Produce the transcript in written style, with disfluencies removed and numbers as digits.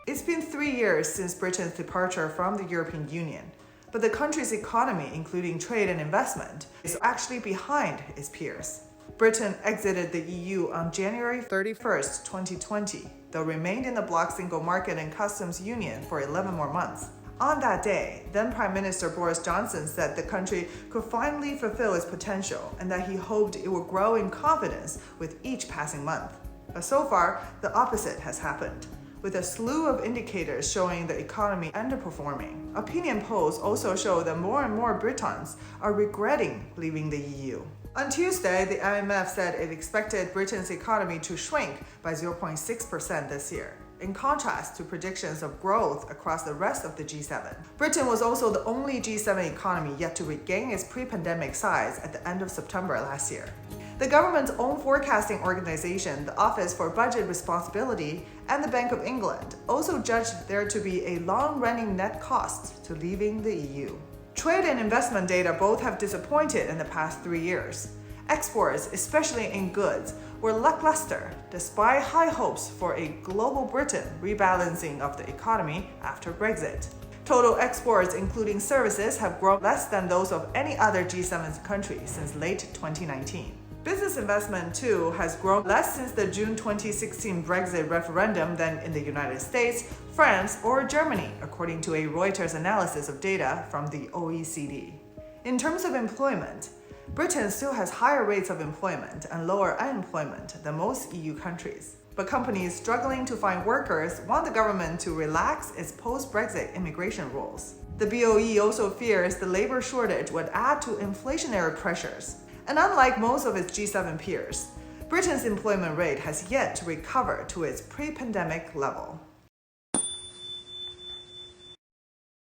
It's been 3 years since Britain's departure from the European Union, but the country's economy, including trade and investment, is actually behind its peers. Britain exited the EU on January 31st, 2020, though remained in the bloc single market and customs union for 11 more months. On that day, then Prime Minister Boris Johnson said the country could finally fulfill its potential and that he hoped it would grow in confidence with each passing month. But so far, the opposite has happened, with a slew of indicators showing the economy underperforming. Opinion polls also show that more and more Britons are regretting leaving the EU. On Tuesday, the IMF said it expected Britain's economy to shrink by 0.6% this year, in contrast to predictions of growth across the rest of the G7. Britain was also the only G7 economy yet to regain its pre-pandemic size at the end of September last year. The government's own forecasting organization, the Office for Budget Responsibility, and the Bank of England also judged there to be a long-running net cost to leaving the EU. Trade and investment data both have disappointed in the past 3 years. Exports, especially in goods, were lackluster despite high hopes for a global Britain rebalancing of the economy after Brexit. Total exports, including services, have grown less than those of any other G7 country since late 2019. Business investment, too, has grown less since the June 2016 Brexit referendum than in the United States, France, or Germany, according to a Reuters analysis of data from the OECD. In terms of employment, Britain still has higher rates of employment and lower unemployment than most EU countries. But companies struggling to find workers want the government to relax its post-Brexit immigration rules. The BOE also fears the labor shortage would add to inflationary pressures. And unlike most of its G7 peers, Britain's employment rate has yet to recover to its pre-pandemic level.